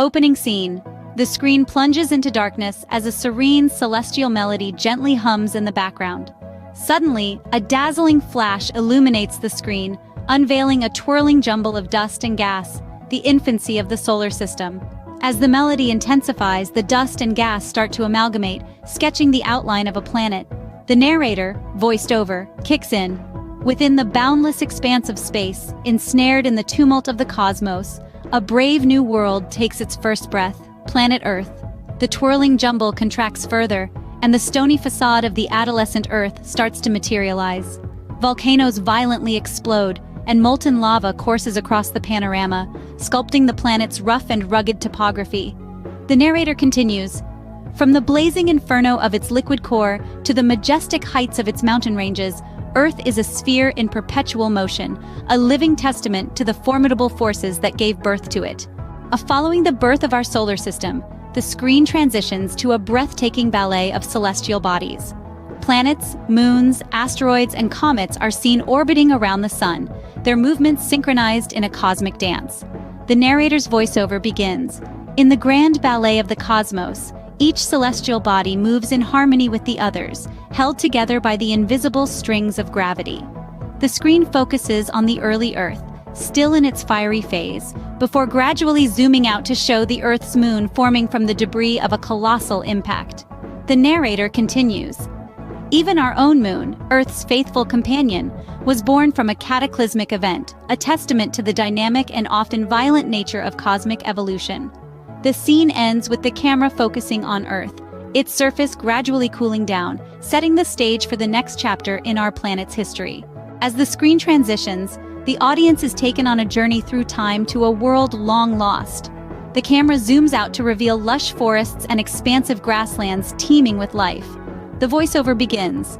Opening scene. The screen plunges into darkness as a serene, celestial melody gently hums in the background. Suddenly, a dazzling flash illuminates the screen, unveiling a twirling jumble of dust and gas, the infancy of the solar system. As the melody intensifies, the dust and gas start to amalgamate, sketching the outline of a planet. The narrator, voiced over, kicks in. Within the boundless expanse of space, ensnared in the tumult of the cosmos, a brave new world takes its first breath, planet Earth. The twirling jumble contracts further, and the stony facade of the adolescent Earth starts to materialize. Volcanoes violently explode, and molten lava courses across the panorama, sculpting the planet's rough and rugged topography. The narrator continues, "From the blazing inferno of its liquid core to the majestic heights of its mountain ranges, Earth is a sphere in perpetual motion, a living testament to the formidable forces that gave birth to it." Following the birth of our solar system, the screen transitions to a breathtaking ballet of celestial bodies. Planets, moons, asteroids, and comets are seen orbiting around the sun, their movements synchronized in a cosmic dance. The narrator's voiceover begins. In the grand ballet of the cosmos, each celestial body moves in harmony with the others, held together by the invisible strings of gravity. The screen focuses on the early Earth, still in its fiery phase, before gradually zooming out to show the Earth's moon forming from the debris of a colossal impact. The narrator continues. Even our own moon, Earth's faithful companion, was born from a cataclysmic event, a testament to the dynamic and often violent nature of cosmic evolution. The scene ends with the camera focusing on Earth, its surface gradually cooling down, setting the stage for the next chapter in our planet's history. As the screen transitions, the audience is taken on a journey through time to a world long lost. The camera zooms out to reveal lush forests and expansive grasslands teeming with life. The voiceover begins.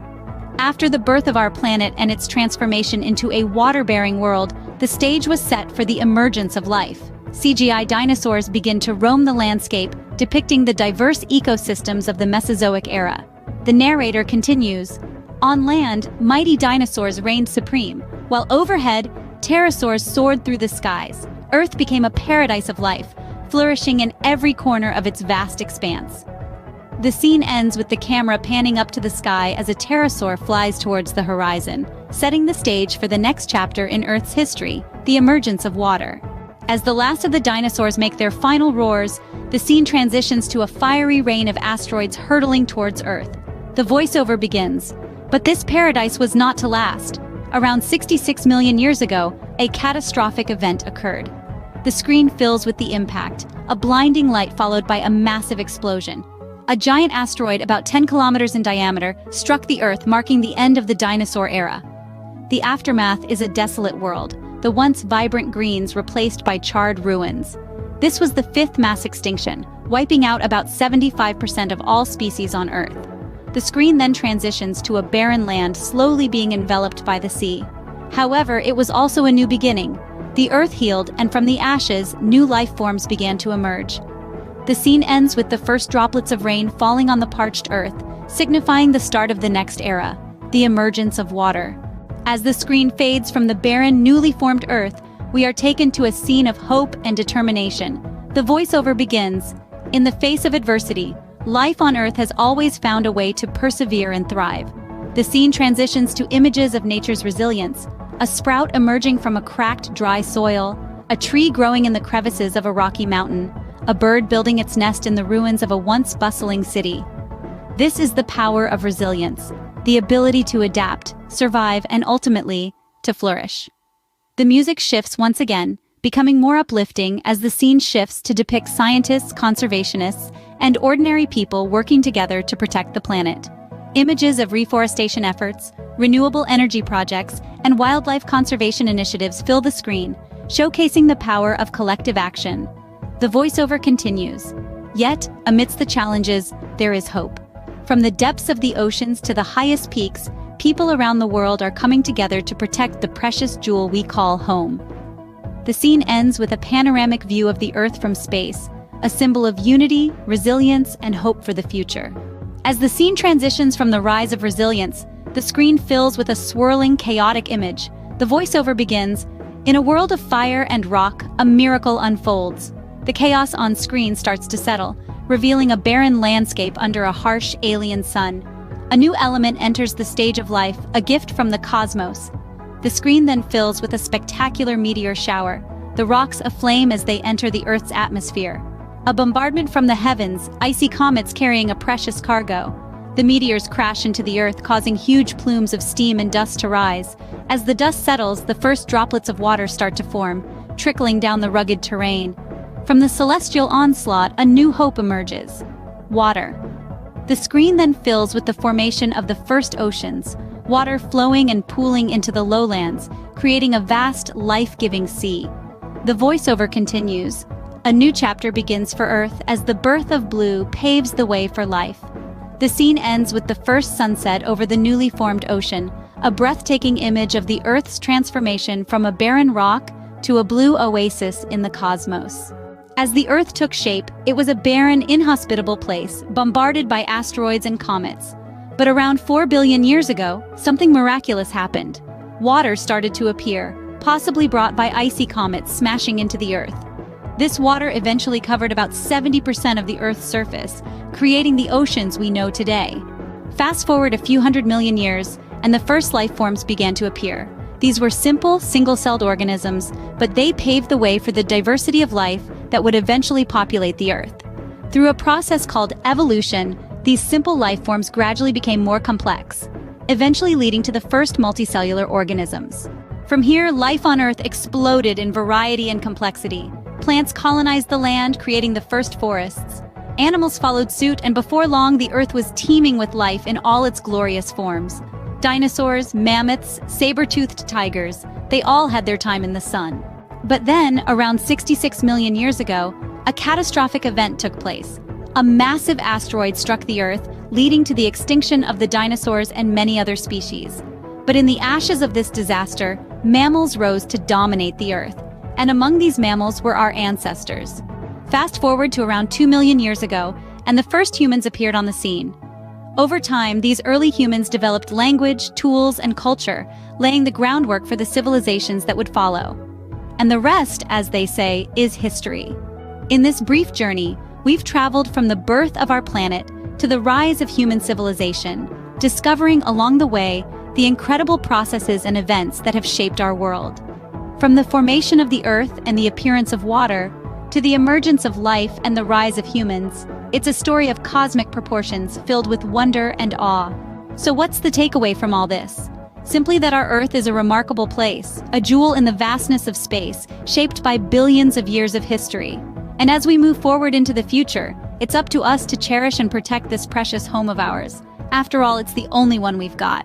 After the birth of our planet and its transformation into a water-bearing world, the stage was set for the emergence of life. CGI dinosaurs begin to roam the landscape, depicting the diverse ecosystems of the Mesozoic era. The narrator continues. On land, mighty dinosaurs reigned supreme, while overhead, pterosaurs soared through the skies. Earth became a paradise of life, flourishing in every corner of its vast expanse. The scene ends with the camera panning up to the sky as a pterosaur flies towards the horizon, setting the stage for the next chapter in Earth's history, the emergence of water. As the last of the dinosaurs make their final roars, the scene transitions to a fiery rain of asteroids hurtling towards Earth. The voiceover begins. But this paradise was not to last. Around 66 million years ago, a catastrophic event occurred. The screen fills with the impact, a blinding light followed by a massive explosion. A giant asteroid about 10 kilometers in diameter struck the Earth, marking the end of the dinosaur era. The aftermath is a desolate world, the once vibrant greens replaced by charred ruins. This was the fifth mass extinction, wiping out about 75% of all species on Earth. The screen then transitions to a barren land slowly being enveloped by the sea. However, it was also a new beginning. The Earth healed, and from the ashes, new life forms began to emerge. The scene ends with the first droplets of rain falling on the parched Earth, signifying the start of the next era, the emergence of water. As the screen fades from the barren, newly formed Earth, we are taken to a scene of hope and determination. The voiceover begins. In the face of adversity, life on Earth has always found a way to persevere and thrive. The scene transitions to images of nature's resilience, a sprout emerging from a cracked, dry soil, a tree growing in the crevices of a rocky mountain, a bird building its nest in the ruins of a once bustling city. This is the power of resilience, the ability to adapt, survive, and ultimately, to flourish. The music shifts once again, becoming more uplifting as the scene shifts to depict scientists, conservationists, and ordinary people working together to protect the planet. Images of reforestation efforts, renewable energy projects, and wildlife conservation initiatives fill the screen, showcasing the power of collective action. The voiceover continues. Yet, amidst the challenges, there is hope. From the depths of the oceans to the highest peaks, people around the world are coming together to protect the precious jewel we call home. The scene ends with a panoramic view of the Earth from space, a symbol of unity, resilience, and hope for the future. As the scene transitions from the rise of resilience, the screen fills with a swirling, chaotic image. The voiceover begins. In a world of fire and rock, a miracle unfolds. the chaos on screen starts to settle, revealing a barren landscape under a harsh alien sun. A new element enters the stage of life, a gift from the cosmos. The screen then fills with a spectacular meteor shower, the rocks aflame as they enter the Earth's atmosphere. A bombardment from the heavens, icy comets carrying a precious cargo. The meteors crash into the Earth, causing huge plumes of steam and dust to rise. As the dust settles, the first droplets of water start to form, trickling down the rugged terrain. From the celestial onslaught, a new hope emerges: water. The screen then fills with the formation of the first oceans, water flowing and pooling into the lowlands, creating a vast, life-giving sea. The voiceover continues. A new chapter begins for Earth as the birth of blue paves the way for life. The scene ends with the first sunset over the newly formed ocean, a breathtaking image of the Earth's transformation from a barren rock to a blue oasis in the cosmos. As the Earth took shape, it was a barren, inhospitable place, bombarded by asteroids and comets. But around 4 billion years ago, something miraculous happened. Water started to appear, possibly brought by icy comets smashing into the Earth. This water eventually covered about 70% of the Earth's surface, creating the oceans we know today. Fast forward a few hundred million years, and the first life forms began to appear. These were simple, single-celled organisms, but they paved the way for the diversity of life that would eventually populate the Earth. Through a process called evolution, these simple life forms gradually became more complex, eventually leading to the first multicellular organisms. From here, life on Earth exploded in variety and complexity. Plants colonized the land, creating the first forests. Animals followed suit, and before long, the Earth was teeming with life in all its glorious forms. Dinosaurs, mammoths, saber-toothed tigers, they all had their time in the sun. But then, around 66 million years ago, a catastrophic event took place. A massive asteroid struck the Earth, leading to the extinction of the dinosaurs and many other species. But in the ashes of this disaster, mammals rose to dominate the Earth. And among these mammals were our ancestors. Fast forward to around 2 million years ago, and the first humans appeared on the scene. Over time, these early humans developed language, tools, and culture, laying the groundwork for the civilizations that would follow. And the rest, as they say, is history. In this brief journey, we've traveled from the birth of our planet to the rise of human civilization, discovering along the way the incredible processes and events that have shaped our world. From the formation of the Earth and the appearance of water, to the emergence of life and the rise of humans, it's a story of cosmic proportions filled with wonder and awe. So what's the takeaway from all this? Simply that our Earth is a remarkable place, a jewel in the vastness of space, shaped by billions of years of history. And as we move forward into the future, it's up to us to cherish and protect this precious home of ours. After all, it's the only one we've got.